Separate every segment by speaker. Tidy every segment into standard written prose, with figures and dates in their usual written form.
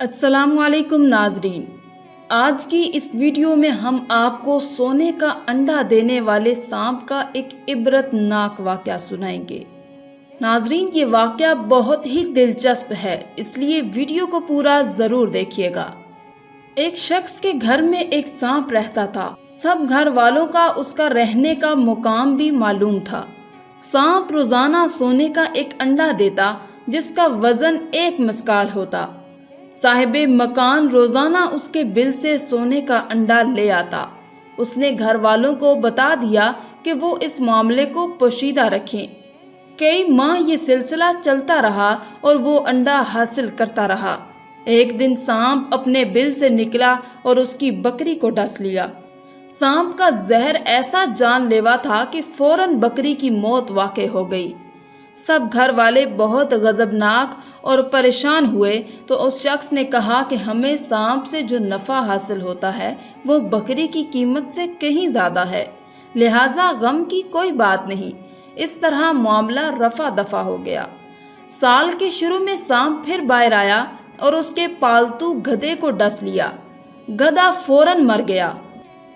Speaker 1: السلام علیکم ناظرین، آج کی اس ویڈیو میں ہم آپ کو سونے کا انڈا دینے والے سانپ کا ایک عبرت ناک واقعہ سنائیں گے۔ ناظرین، یہ واقعہ بہت ہی دلچسپ ہے، اس لیے ویڈیو کو پورا ضرور دیکھیے گا۔ ایک شخص کے گھر میں ایک سانپ رہتا تھا۔ سب گھر والوں کا اس کا رہنے کا مقام بھی معلوم تھا۔ سانپ روزانہ سونے کا ایک انڈا دیتا جس کا وزن 1 مسکال ہوتا۔ صاحب مکان روزانہ اس کے بل سے سونے کا انڈا لے آتا۔ اس نے گھر والوں کو بتا دیا کہ وہ اس معاملے کو پوشیدہ رکھیں۔ کئی ماہ یہ سلسلہ چلتا رہا اور وہ انڈا حاصل کرتا رہا۔ ایک دن سانپ اپنے بل سے نکلا اور اس کی بکری کو ڈس لیا۔ سانپ کا زہر ایسا جان لیوا تھا کہ فوراً بکری کی موت واقع ہو گئی۔ سب گھر والے بہت غضبناک اور پریشان ہوئے تو اس شخص نے کہا کہ ہمیں سانپ سے جو نفع حاصل ہوتا ہے وہ بکری کی قیمت سے کہیں زیادہ ہے، لہٰذا غم کی کوئی بات نہیں۔ اس طرح معاملہ رفع دفع ہو گیا۔ سال کے شروع میں سانپ پھر باہر آیا اور اس کے پالتو گدھے کو ڈس لیا۔ گدھا فوراً مر گیا۔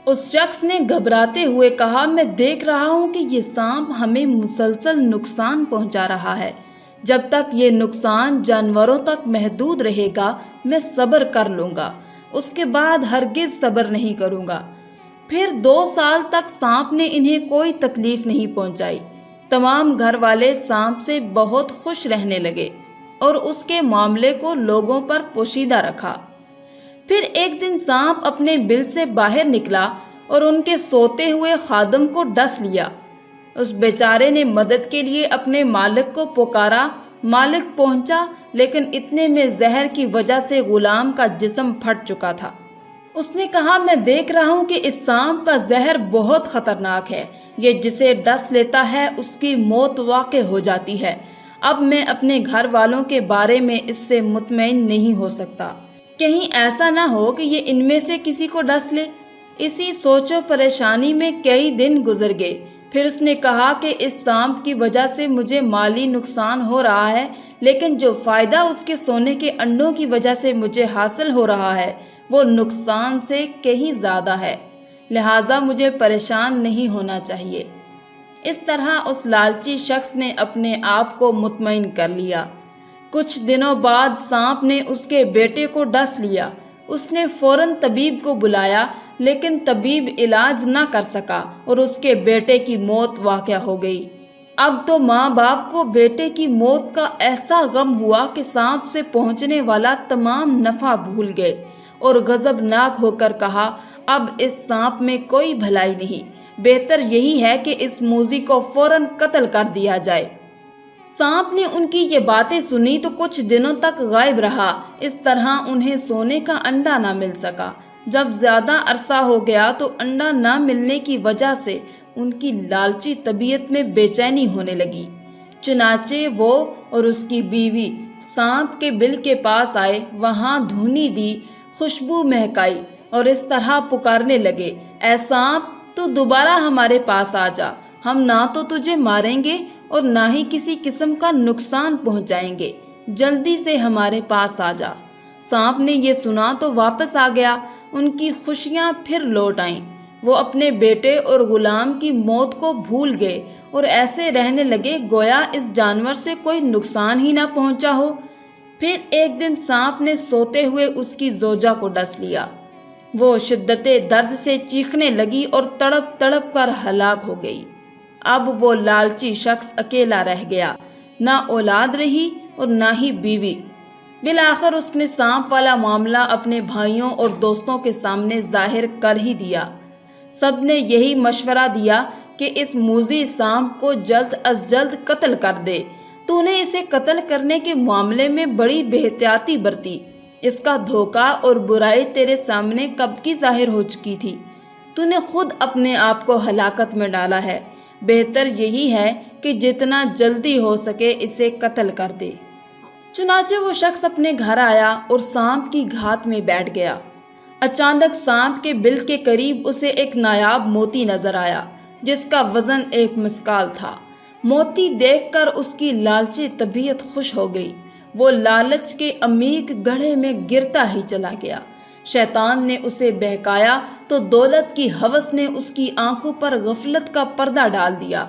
Speaker 1: اس شخص نے گھبراتے ہوئے کہا، میں دیکھ رہا ہوں کہ یہ سانپ ہمیں مسلسل نقصان پہنچا رہا ہے۔ جب تک یہ نقصان جانوروں تک محدود رہے گا میں صبر کر لوں گا، اس کے بعد ہرگز صبر نہیں کروں گا۔ پھر 2 سال تک سانپ نے انہیں کوئی تکلیف نہیں پہنچائی۔ تمام گھر والے سانپ سے بہت خوش رہنے لگے اور اس کے معاملے کو لوگوں پر پوشیدہ رکھا۔ پھر ایک دن سانپ اپنے بل سے باہر نکلا اور ان کے سوتے ہوئے خادم کو ڈس لیا۔ اس بیچارے نے مدد کے لیے اپنے مالک کو پکارا۔ مالک پہنچا لیکن اتنے میں زہر کی وجہ سے غلام کا جسم پھٹ چکا تھا۔ اس نے کہا، میں دیکھ رہا ہوں کہ اس سانپ کا زہر بہت خطرناک ہے، یہ جسے ڈس لیتا ہے اس کی موت واقع ہو جاتی ہے۔ اب میں اپنے گھر والوں کے بارے میں اس سے مطمئن نہیں ہو سکتا، کہیں ایسا نہ ہو کہ یہ ان میں سے کسی کو ڈس لے۔ اسی سوچ و پریشانی میں کئی دن گزر گئے۔ پھر اس نے کہا کہ اس سانپ کی وجہ سے مجھے مالی نقصان ہو رہا ہے، لیکن جو فائدہ اس کے سونے کے انڈوں کی وجہ سے مجھے حاصل ہو رہا ہے وہ نقصان سے کہیں زیادہ ہے، لہٰذا مجھے پریشان نہیں ہونا چاہیے۔ اس طرح اس لالچی شخص نے اپنے آپ کو مطمئن کر لیا۔ کچھ دنوں بعد سانپ نے اس کے بیٹے کو ڈس لیا۔ اس نے فوراً طبیب کو بلایا لیکن طبیب علاج نہ کر سکا اور اس کے بیٹے کی موت واقع ہو گئی۔ اب تو ماں باپ کو بیٹے کی موت کا ایسا غم ہوا کہ سانپ سے پہنچنے والا تمام نفع بھول گئے اور غضبناک ہو کر کہا، اب اس سانپ میں کوئی بھلائی نہیں، بہتر یہی ہے کہ اس موذی کو فوراً قتل کر دیا جائے۔ سانپ نے ان کی یہ باتیں سنی تو کچھ دنوں تک غائب رہا۔ اس طرح انہیں سونے کا انڈا نہ مل سکا۔ جب زیادہ عرصہ ہو گیا تو انڈا نہ ملنے کی وجہ سے ان کی لالچی طبیعت میں بے چینی ہونے لگی۔ چنانچہ وہ اور اس کی بیوی سانپ کے بل کے پاس آئے، وہاں دھونی دی، خوشبو مہکائی اور اس طرح پکارنے لگے، اے سانپ، تو دوبارہ ہمارے پاس آ جا، ہم نہ تو تجھے ماریں گے اور نہ ہی کسی قسم کا نقصان پہنچائیں گے، جلدی سے ہمارے پاس آ جا۔ سانپ نے یہ سنا تو واپس آ گیا۔ ان کی خوشیاں پھر لوٹ آئیں۔ وہ اپنے بیٹے اور غلام کی موت کو بھول گئے اور ایسے رہنے لگے گویا اس جانور سے کوئی نقصان ہی نہ پہنچا ہو۔ پھر ایک دن سانپ نے سوتے ہوئے اس کی زوجہ کو ڈس لیا۔ وہ شدت درد سے چیخنے لگی اور تڑپ تڑپ کر ہلاک ہو گئی۔ اب وہ لالچی شخص اکیلا رہ گیا، نہ اولاد رہی اور نہ ہی بیوی۔ بالآخر اس نے سانپ والا معاملہ اپنے بھائیوں اور دوستوں کے سامنے ظاہر کر ہی دیا۔ سب نے یہی مشورہ دیا کہ اس موذی سانپ کو جلد از جلد قتل کر دے۔ تو نے اسے قتل کرنے کے معاملے میں بڑی بے احتیاطی برتی۔ اس کا دھوکہ اور برائی تیرے سامنے کب کی ظاہر ہو چکی تھی۔ تو نے خود اپنے آپ کو ہلاکت میں ڈالا ہے۔ بہتر یہی ہے کہ جتنا جلدی ہو سکے اسے قتل کر دے۔ چنانچہ وہ شخص اپنے گھر آیا اور سانپ کی گھات میں بیٹھ گیا۔ اچانک سانپ کے بل کے قریب اسے ایک نایاب موتی نظر آیا جس کا وزن 1 مسکال تھا۔ موتی دیکھ کر اس کی لالچی طبیعت خوش ہو گئی۔ وہ لالچ کے عمیق گڑھے میں گرتا ہی چلا گیا۔ شیطان نے اسے بہکایا تو دولت کی ہوس نے اس کی آنکھوں پر غفلت کا پردہ ڈال دیا۔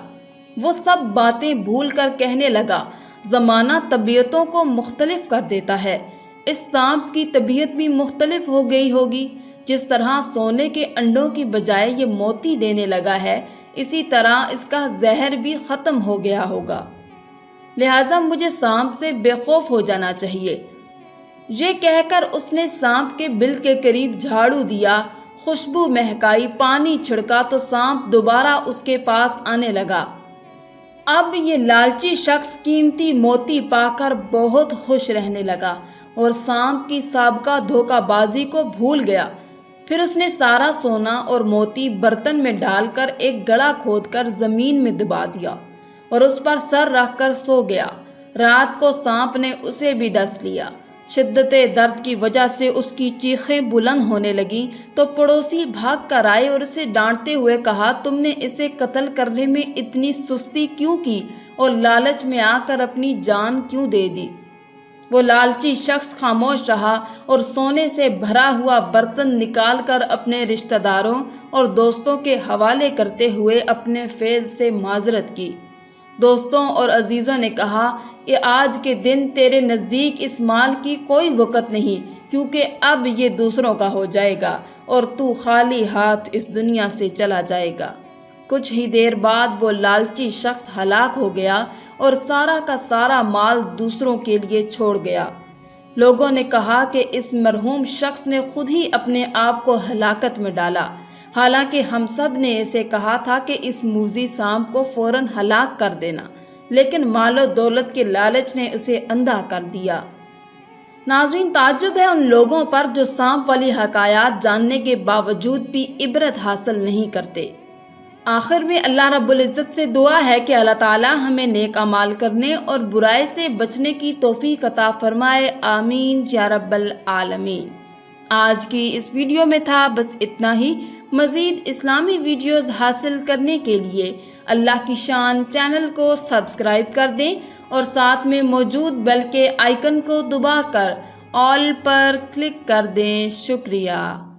Speaker 1: وہ سب باتیں بھول کر کہنے لگا، زمانہ طبیعتوں کو مختلف کر دیتا ہے۔ اس سانپ کی طبیعت بھی مختلف ہو گئی ہوگی۔ جس طرح سونے کے انڈوں کی بجائے یہ موتی دینے لگا ہے، اسی طرح اس کا زہر بھی ختم ہو گیا ہوگا۔ لہٰذا مجھے سانپ سے بے خوف ہو جانا چاہیے۔ یہ کہہ کر اس نے سانپ کے بل کے قریب جھاڑو دیا، خوشبو مہکائی، پانی چھڑکا تو سانپ دوبارہ اس کے پاس آنے لگا۔ اب یہ لالچی شخص قیمتی موتی پا کر بہت خوش رہنے لگا اور سانپ کی سابقہ دھوکہ بازی کو بھول گیا۔ پھر اس نے سارا سونا اور موتی برتن میں ڈال کر ایک گڑھا کھود کر زمین میں دبا دیا اور اس پر سر رکھ کر سو گیا۔ رات کو سانپ نے اسے بھی ڈس لیا۔ شدت درد کی وجہ سے اس کی چیخیں بلند ہونے لگیں تو پڑوسی بھاگ کر آئے اور اسے ڈانٹتے ہوئے کہا، تم نے اسے قتل کرنے میں اتنی سستی کیوں کی اور لالچ میں آ کر اپنی جان کیوں دے دی؟ وہ لالچی شخص خاموش رہا اور سونے سے بھرا ہوا برتن نکال کر اپنے رشتہ داروں اور دوستوں کے حوالے کرتے ہوئے اپنے فیض سے معذرت کی۔ دوستوں اور عزیزوں نے کہا کہ آج کے دن تیرے نزدیک اس مال کی کوئی وقت نہیں، کیونکہ اب یہ دوسروں کا ہو جائے گا اور تو خالی ہاتھ اس دنیا سے چلا جائے گا۔ کچھ ہی دیر بعد وہ لالچی شخص ہلاک ہو گیا اور سارا کا سارا مال دوسروں کے لیے چھوڑ گیا۔ لوگوں نے کہا کہ اس مرحوم شخص نے خود ہی اپنے آپ کو ہلاکت میں ڈالا، حالانکہ ہم سب نے اسے کہا تھا کہ اس موذی سانپ کو فوراً ہلاک کر دینا، لیکن مال و دولت کے لالچ نے اسے اندھا کر دیا۔ ناظرین، تعجب ہے ان لوگوں پر جو سانپ والی حکایات جاننے کے باوجود بھی عبرت حاصل نہیں کرتے۔ آخر میں اللہ رب العزت سے دعا ہے کہ اللہ تعالیٰ ہمیں نیک اعمال کرنے اور برائی سے بچنے کی توفیق عطا فرمائے، آمین یا رب العالمین۔ آج کی اس ویڈیو میں تھا بس اتنا ہی۔ مزید اسلامی ویڈیوز حاصل کرنے کے لیے اللہ کی شان چینل کو سبسکرائب کر دیں اور ساتھ میں موجود بیل کے آئیکن کو دبا کر آل پر کلک کر دیں۔ شکریہ۔